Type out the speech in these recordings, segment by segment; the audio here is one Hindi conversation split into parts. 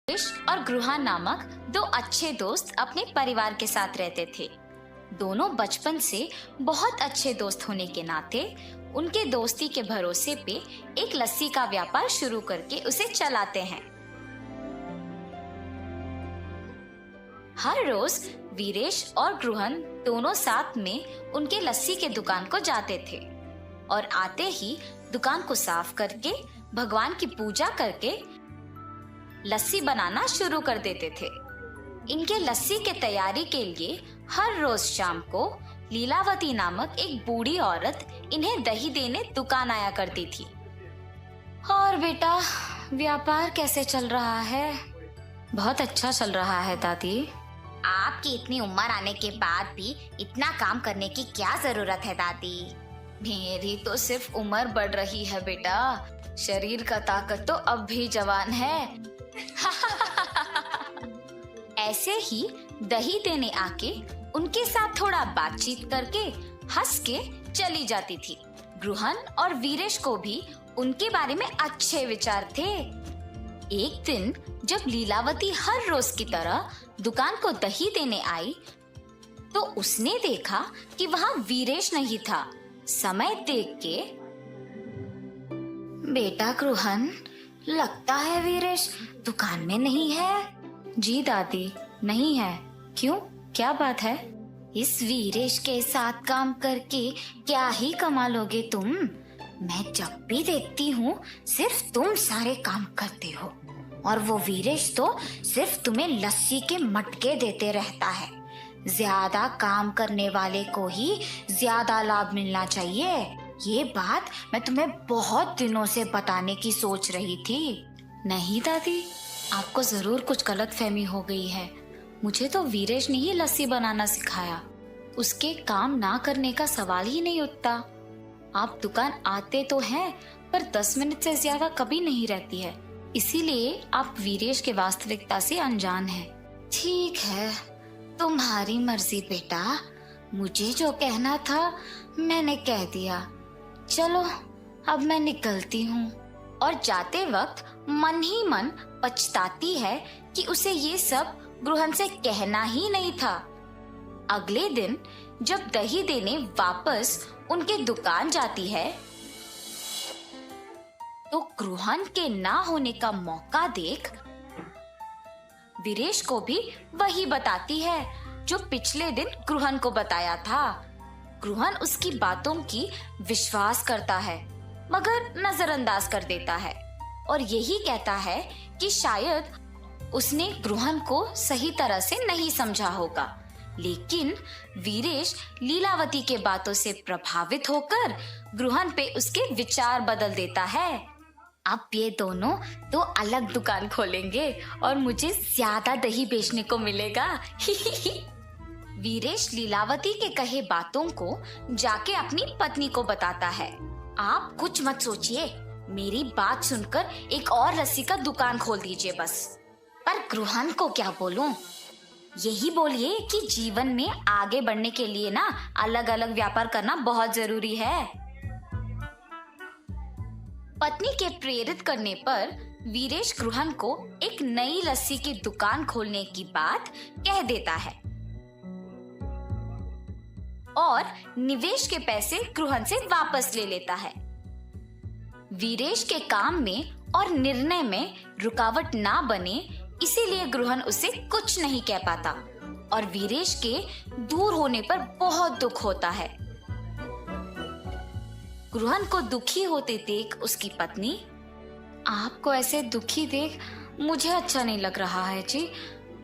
वीरेश और गृहा नामक दो अच्छे दोस्त अपने परिवार के साथ रहते थे। दोनों बचपन से बहुत अच्छे दोस्त होने के नाते उनके दोस्ती के भरोसे पे एक लस्सी का व्यापार शुरू करके उसे चलाते हैं। हर रोज वीरेश और गृहन दोनों साथ में उनके लस्सी के दुकान को जाते थे और आते ही दुकान को साफ करके भगवान की पूजा करके लस्सी बनाना शुरू कर देते थे। इनके लस्सी के तैयारी के लिए हर रोज शाम को लीलावती नामक एक बूढ़ी औरत इन्हें दही देने दुकान आया करती थी। और बेटा, व्यापार कैसे चल रहा है? बहुत अच्छा चल रहा है दादी। आपकी इतनी उम्र आने के बाद भी इतना काम करने की क्या जरूरत है दादी? मेरी तो सिर्फ उम्र बढ़ रही है बेटा, शरीर का ताकत तो अब भी जवान है। ऐसे ही दही देने आके उनके साथ थोड़ा बातचीत करके हंस के चली जाती थी। गृहन और वीरेश को भी उनके बारे में अच्छे विचार थे। एक दिन जब लीलावती हर रोज की तरह दुकान को दही देने आई तो उसने देखा कि वहाँ वीरेश नहीं था। समय देख के, बेटा गृहन, लगता है वीरेश दुकान में नहीं है। जी दादी, नहीं है। क्यों, क्या बात है? इस वीरेश के साथ काम करके क्या ही कमा लोगे तुम। मैं जब भी देखती हूँ सिर्फ तुम सारे काम करते हो और वो वीरेश तो सिर्फ तुम्हें लस्सी के मटके देते रहता है। ज्यादा काम करने वाले को ही ज्यादा लाभ मिलना चाहिए। ये बात मैं तुम्हें बहुत दिनों से बताने की सोच रही थी। नहीं दादी, आपको जरूर कुछ गलतफहमी हो गई है। मुझे तो वीरेश ने ही लस्सी बनाना सिखाया। उसके काम ना करने का सवाल ही नहीं उठता। आप दुकान आते तो हैं, पर 10 मिनट से ज्यादा कभी नहीं रहती है। इसीलिए आप वीरेश के वास्तविकता से अनजान हैं। ठीक है, तुम्हारी मर्जी बेटा। मुझे जो कहना था मैंने कह दिया। चलो अब मैं निकलती हूँ। और जाते वक्त मन ही मन पछताती है कि उसे ये सब गृहन से कहना ही नहीं था। अगले दिन जब दही देने वापस उनके दुकान जाती है तो गृहन के ना होने का मौका देख वीरेश को भी वही बताती है जो पिछले दिन गृहन को बताया था। गृहन उसकी बातों की विश्वास करता है मगर नजरअंदाज कर देता है और यही कहता है कि शायद उसने गृहन को सही तरह से नहीं समझा होगा। लेकिन वीरेश लीलावती के बातों से प्रभावित होकर गृहन पे उसके विचार बदल देता है। अब ये दोनों तो अलग दुकान खोलेंगे और मुझे ज्यादा दही बेचने को मिलेगा। वीरेश लीलावती के कहे बातों को जाके अपनी पत्नी को बताता है। आप कुछ मत सोचिए, मेरी बात सुनकर एक और लस्सी का दुकान खोल दीजिए बस। पर गृहन को क्या बोलूं? यही बोलिए कि जीवन में आगे बढ़ने के लिए ना अलग अलग व्यापार करना बहुत जरूरी है। पत्नी के प्रेरित करने पर वीरेश गृहन को एक नई लस्सी की दुकान खोलने की बात कह देता है और निवेश के पैसे गृहन से वापस ले लेता है। वीरेश के काम में और निर्णय में रुकावट ना बने इसीलिए गृहन उसे कुछ नहीं कह पाता और वीरेश के दूर होने पर बहुत दुख होता है। गृहन को दुखी होते देख उसकी पत्नी, आपको ऐसे दुखी देख मुझे अच्छा नहीं लग रहा है जी।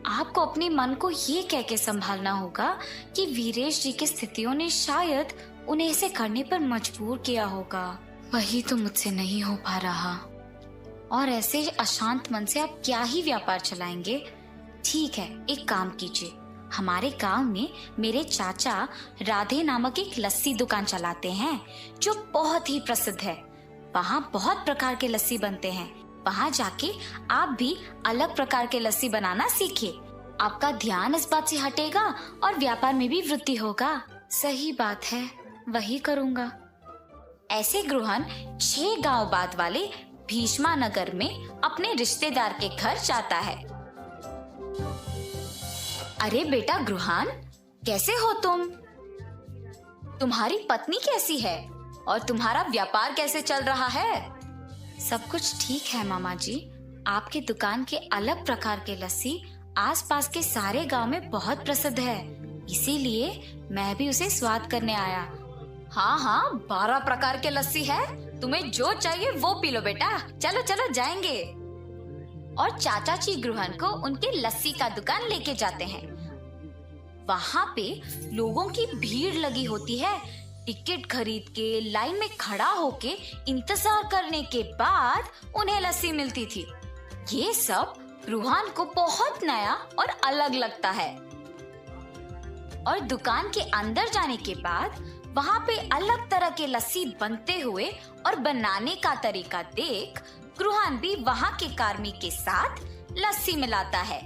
आपको अपने मन को ये कह के संभालना होगा कि वीरेश जी की स्थितियों ने शायद उन्हें ऐसे करने पर मजबूर किया होगा। वही तो मुझसे नहीं हो पा रहा। और ऐसे अशांत मन से आप क्या ही व्यापार चलाएंगे? ठीक है, एक काम कीजिए। हमारे गांव में मेरे चाचा राधे नामक एक लस्सी दुकान चलाते हैं जो बहुत ही प्रसिद्ध है। वहाँ बहुत प्रकार के लस्सी बनते हैं। वहाँ जाके आप भी अलग प्रकार के लस्सी बनाना सीखिए। आपका ध्यान इस बात से हटेगा और व्यापार में भी वृद्धि होगा। सही बात है, वही करूँगा। ऐसे गृहन 6 गांव बाद वाले भीष्मा नगर में अपने रिश्तेदार के घर जाता है। अरे बेटा ग्रुहान, कैसे हो तुम? तुम्हारी पत्नी कैसी है और तुम्हारा व्यापार कैसे चल रहा है? सब कुछ ठीक है मामा जी। आपके दुकान के अलग प्रकार के लस्सी आसपास के सारे गांव में बहुत प्रसिद्ध है, इसीलिए मैं भी उसे स्वाद करने आया। हाँ हाँ, 12 प्रकार के लस्सी है, तुम्हें जो चाहिए वो पी लो बेटा। चलो चलो जाएंगे। और चाचा जी ग्रुहन को उनके लस्सी का दुकान लेके जाते हैं। वहाँ पे लोगों की भीड़ लगी होती है। टिकट खरीद के लाइन में खड़ा होके इंतजार करने के बाद उन्हें लस्सी मिलती थी। ये सब ग्रुहान को बहुत नया और अलग लगता है। और दुकान के अंदर जाने के बाद वहाँ पे अलग तरह के लस्सी बनते हुए और बनाने का तरीका देख ग्रुहान भी वहाँ के कार्मिक के साथ लस्सी मिलाता है।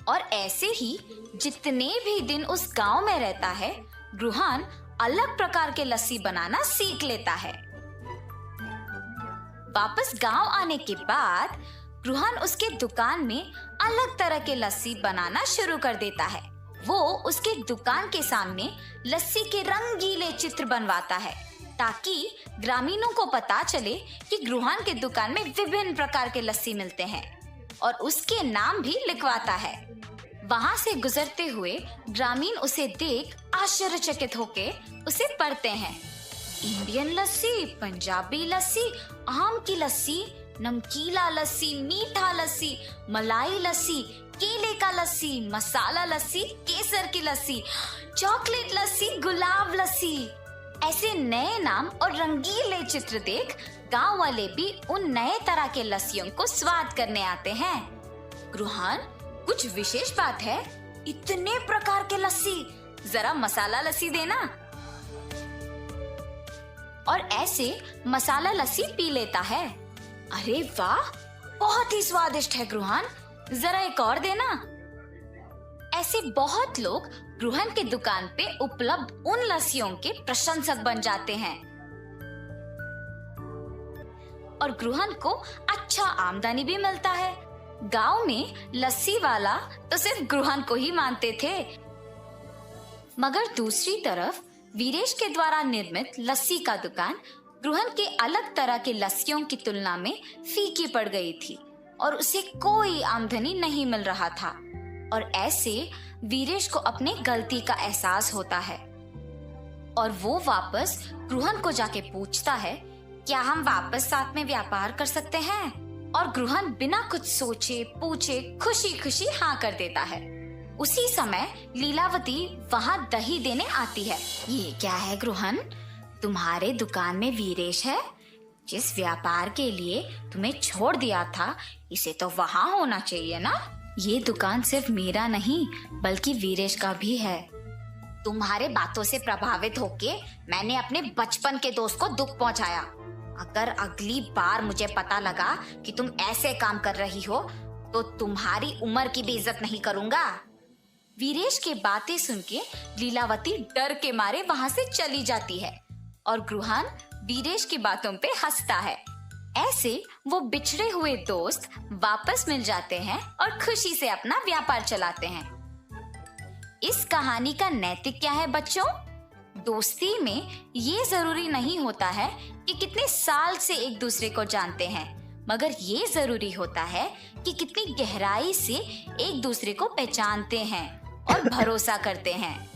और ऐसे ही जितने भी दिन उस गांव में रहता है, ग्रुहान अलग प्रकार के लस्सी बनाना सीख लेता है। वापस गांव आने के बाद ग्रुहान उसके दुकान में अलग तरह के लस्सी बनाना शुरू कर देता है। वो उसके दुकान के सामने लस्सी के रंगीले चित्र बनवाता है ताकि ग्रामीणों को पता चले कि ग्रुहान के दुकान में विभिन्न प्रकार के लस्सी मिलते हैं, और उसके नाम भी लिखवाता है। वहाँ से गुजरते हुए ग्रामीण उसे देख आश्चर्यचकित होके उसे पढ़ते हैं। इंडियन लस्सी, पंजाबी लस्सी, आम की लस्सी, नमकीला लस्सी, मीठा लस्सी, मलाई लस्सी, केले का लस्सी, मसाला लस्सी, केसर की लस्सी, चॉकलेट लस्सी, गुलाब लस्सी। ऐसे नए नाम और रंगीले चित्र देख गांव वाले भी उन नए तरह के लस्सियों को स्वाद करने आते हैं। ग्रुहान, कुछ विशेष बात है? इतने प्रकार के लस्सी, जरा मसाला लस्सी देना। और ऐसे मसाला लस्सी पी लेता है। अरे वाह, बहुत ही स्वादिष्ट है ग्रुहान, जरा एक और देना। ऐसे बहुत लोग ग्रुहान के दुकान पे उपलब्ध उन लस्सियों के प्रशंसक बन जाते हैं और ग्रुहान को अच्छा आमदनी भी मिलता है। गांव में लस्सी वाला तो सिर्फ ग्रुहान को ही मानते थे, मगर दूसरी तरफ वीरेश के द्वारा निर्मित लस्सी का दुकान ग्रुहान के अलग तरह के लस्सियों की तुलना में फीकी पड़ गई थी और उसे कोई आमदनी नहीं मिल रहा था। और ऐसे वीरेश को अपने गलती का एहसास होता है और वो वापस ग्रुहान को जाके पूछता है, क्या हम वापस साथ में व्यापार कर सकते हैं? और ग्रुहान बिना कुछ सोचे पूछे खुशी खुशी हाँ कर देता है। उसी समय लीलावती वहाँ दही देने आती है। ये क्या है ग्रुहान, तुम्हारे दुकान में वीरेश है? जिस व्यापार के लिए तुम्हें छोड़ दिया था, इसे तो वहाँ होना चाहिए ना। ये दुकान सिर्फ मेरा नहीं बल्कि वीरेश का भी है। तुम्हारे बातों से प्रभावित होके मैंने अपने बचपन के दोस्त को दुख पहुंचाया। अगर अगली बार मुझे पता लगा कि तुम ऐसे काम कर रही हो तो तुम्हारी उम्र की भी इज्जत नहीं करूंगा। वीरेश के बातें सुन के लीलावती डर के मारे वहां से चली जाती है और ग्रुहान वीरेश की बातों पे हंसता है। ऐसे वो बिछड़े हुए दोस्त वापस मिल जाते हैं और खुशी से अपना व्यापार चलाते हैं। इस कहानी का नैतिक क्या है बच्चों? दोस्ती में ये जरूरी नहीं होता है कि कितने साल से एक दूसरे को जानते हैं, मगर ये जरूरी होता है कि कितनी गहराई से एक दूसरे को पहचानते हैं और भरोसा करते हैं।